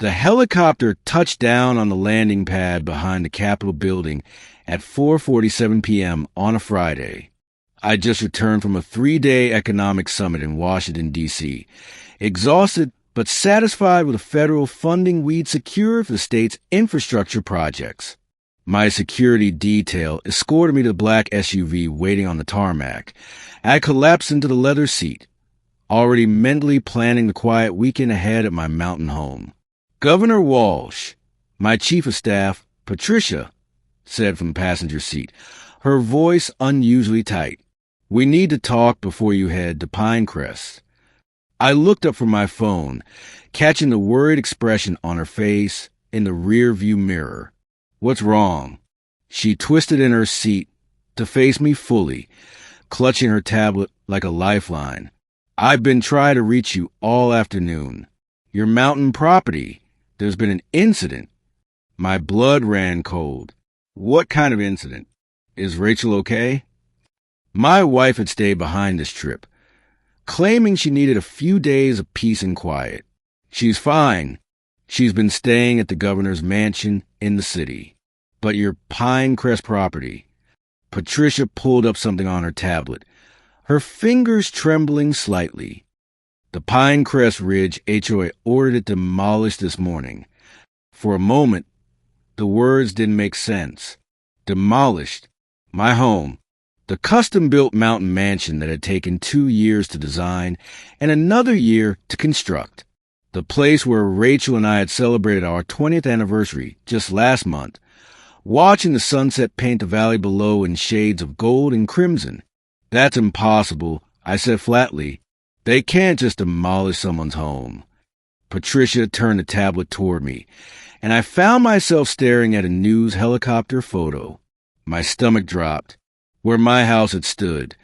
The helicopter touched down on the landing pad behind the Capitol building at 4:47 p.m. on a Friday. I just returned from a 3-day economic summit in Washington, D.C., exhausted but satisfied with the federal funding we'd secured for the state's infrastructure projects. My security detail escorted me to the black SUV waiting on the tarmac. I collapsed into the leather seat, already mentally planning the quiet weekend ahead at my mountain home. Governor Walsh, my chief of staff, Patricia, said from the passenger seat, her voice unusually tight. "We need to talk before you head to Pinecrest." I looked up from my phone, catching the worried expression on her face in the rear-view mirror. "What's wrong?" She twisted in her seat to face me fully, clutching her tablet like a lifeline. "I've been trying to reach you all afternoon. Your mountain property. There's been an incident." My blood ran cold. "What kind of incident? Is Rachel okay?" My wife had stayed behind this trip, claiming she needed a few days of peace and quiet. "She's fine. She's been staying at the governor's mansion in the city. But your Pinecrest property." Patricia pulled up something on her tablet, her fingers trembling slightly. "The Pinecrest Ridge HOA ordered it demolished this morning." For a moment, the words didn't make sense. Demolished. My home. The custom-built mountain mansion that had taken 2 years to design and another year to construct. The place where Rachel and I had celebrated our 20th anniversary just last month, watching the sunset paint the valley below in shades of gold and crimson. "That's impossible," I said flatly. "They can't just demolish someone's home." Patricia turned the tablet toward me, and I found myself staring at a news helicopter photo. My stomach dropped. Where my house had stood,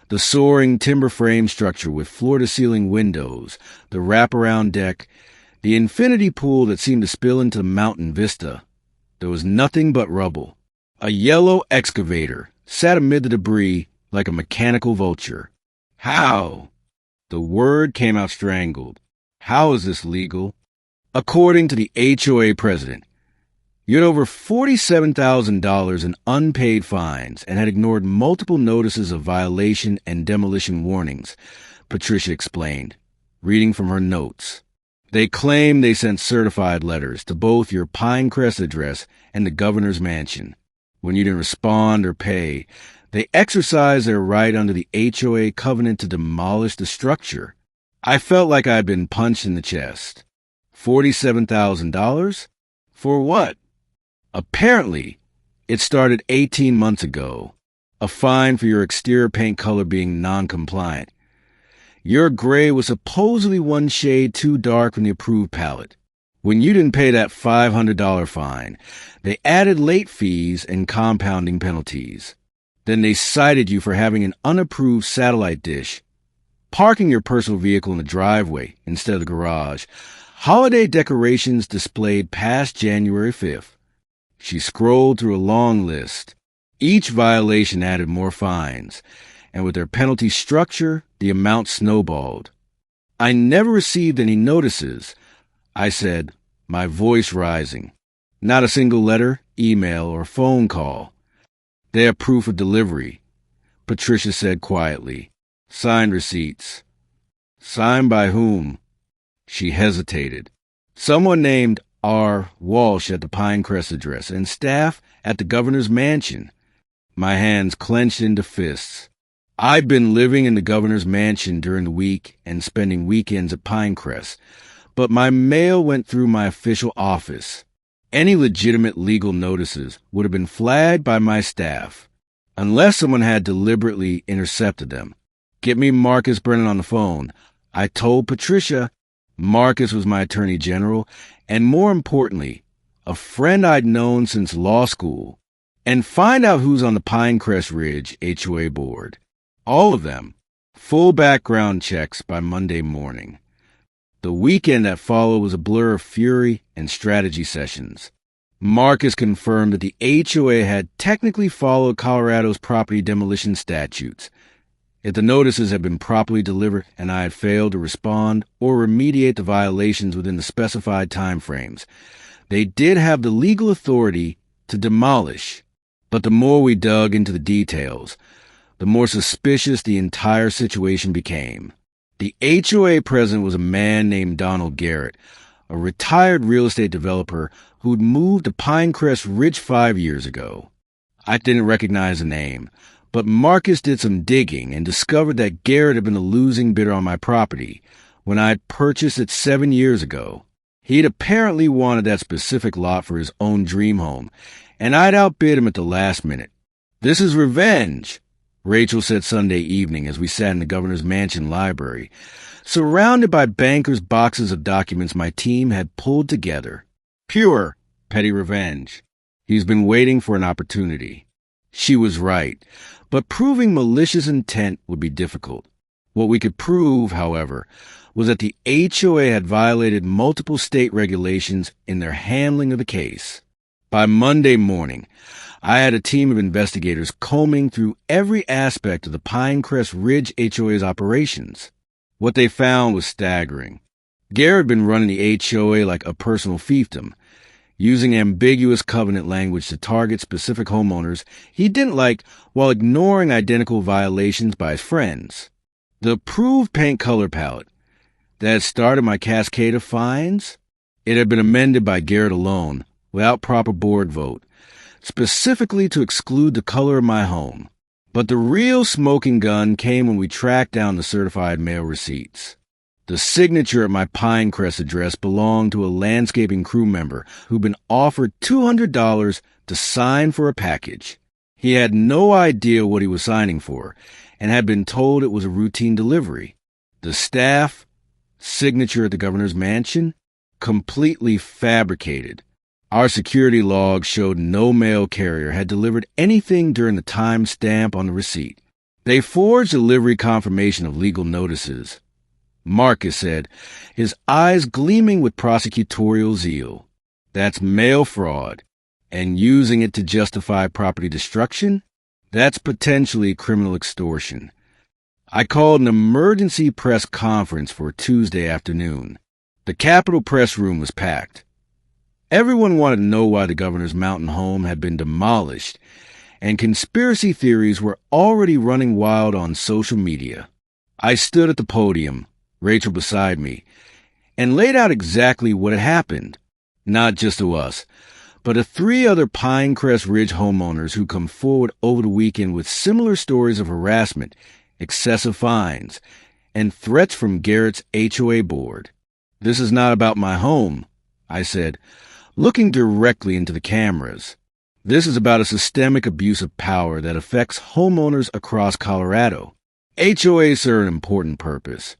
the soaring timber frame structure with floor-to-ceiling windows, the wraparound deck, the infinity pool that seemed to spill into the mountain vista. There was nothing but rubble. A yellow excavator sat amid the debris like a mechanical vulture. "How?" The word came out strangled. "How is this legal?" According to the HOA president, you had over $47,000 in unpaid fines and had ignored multiple notices of violation and demolition warnings, Patricia explained, reading from her notes. "They claim they sent certified letters to both your Pinecrest address and the governor's mansion. When you didn't respond or pay, they exercised their right under the HOA covenant to demolish the structure." I felt like I had been punched in the chest. $47,000? For what? Apparently, it started 18 months ago. A fine for your exterior paint color being non-compliant. Your gray was supposedly one shade too dark from the approved palette. When you didn't pay that $500 fine, they added late fees and compounding penalties. Then they cited you for having an unapproved satellite dish, parking your personal vehicle in the driveway instead of the garage, holiday decorations displayed past January 5th. She scrolled through a long list. Each violation added more fines, and with their penalty structure, the amount snowballed. "I never received any notices," I said, my voice rising. "Not a single letter, email, or phone call." "They have proof of delivery," Patricia said quietly. "Signed receipts." "Signed by whom?" She hesitated. "Someone named R. Walsh at the Pinecrest address and staff at the governor's mansion." My hands clenched into fists. I'd been living in the governor's mansion during the week and spending weekends at Pinecrest, but my mail went through my official office. Any legitimate legal notices would have been flagged by my staff, unless someone had deliberately intercepted them. "Get me Marcus Brennan on the phone," I told Patricia. Marcus was my attorney general, and more importantly, a friend I'd known since law school. "And find out who's on the Pinecrest Ridge HOA board. All of them. Full background checks by Monday morning." The weekend that followed was a blur of fury and strategy sessions. Marcus confirmed that the HOA had technically followed Colorado's property demolition statutes. if the notices had been properly delivered and I had failed to respond or remediate the violations within the specified time frames. They did have the legal authority to demolish, but the more we dug into the details, the more suspicious the entire situation became. The HOA president was a man named Donald Garrett, a retired real estate developer who'd moved to Pinecrest Ridge 5 years ago. I didn't recognize the name, but Marcus did some digging and discovered that Garrett had been a losing bidder on my property when I had purchased it 7 years ago. He'd apparently wanted that specific lot for his own dream home, and I'd outbid him at the last minute. "This is revenge," Rachel said Sunday evening as we sat in the governor's mansion library, surrounded by bankers' boxes of documents my team had pulled together. "Pure, petty revenge. He's been waiting for an opportunity." She was right, but proving malicious intent would be difficult. What we could prove, however, was that the HOA had violated multiple state regulations in their handling of the case. By Monday morning, I had a team of investigators combing through every aspect of the Pinecrest Ridge HOA's operations. What they found was staggering. Garrett had been running the HOA like a personal fiefdom, using ambiguous covenant language to target specific homeowners he didn't like while ignoring identical violations by his friends. The approved paint color palette that had started my cascade of fines, it had been amended by Garrett alone, without proper board vote, specifically to exclude the color of my home. But the real smoking gun came when we tracked down the certified mail receipts. The signature at my Pinecrest address belonged to a landscaping crew member who'd been offered $200 to sign for a package. He had no idea what he was signing for and had been told it was a routine delivery. The staff signature at the governor's mansion, completely fabricated. Our security logs showed no mail carrier had delivered anything during the time stamp on the receipt. They forged delivery confirmation of legal notices, Marcus said, his eyes gleaming with prosecutorial zeal. That's mail fraud. And using it to justify property destruction? That's potentially criminal extortion. I called an emergency press conference for Tuesday afternoon. The Capitol press room was packed. Everyone wanted to know why the governor's mountain home had been demolished, and conspiracy theories were already running wild on social media. I stood at the podium, Rachel beside me, and laid out exactly what had happened, not just to us, but to 3 other Pinecrest Ridge homeowners who come forward over the weekend with similar stories of harassment, excessive fines, and threats from Garrett's HOA board. "This is not about my home," I said, looking directly into the cameras. "This is about a systemic abuse of power that affects homeowners across Colorado. HOAs serve an important purpose,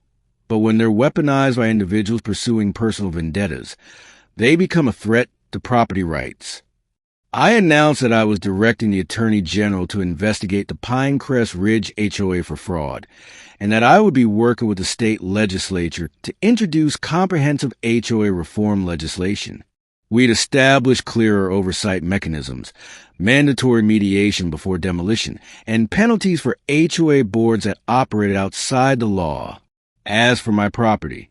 but when they're weaponized by individuals pursuing personal vendettas, they become a threat to property rights." I announced that I was directing the Attorney General to investigate the Pinecrest Ridge HOA for fraud, and that I would be working with the state legislature to introduce comprehensive HOA reform legislation. We'd establish clearer oversight mechanisms, mandatory mediation before demolition, and penalties for HOA boards that operated outside the law. As for my property,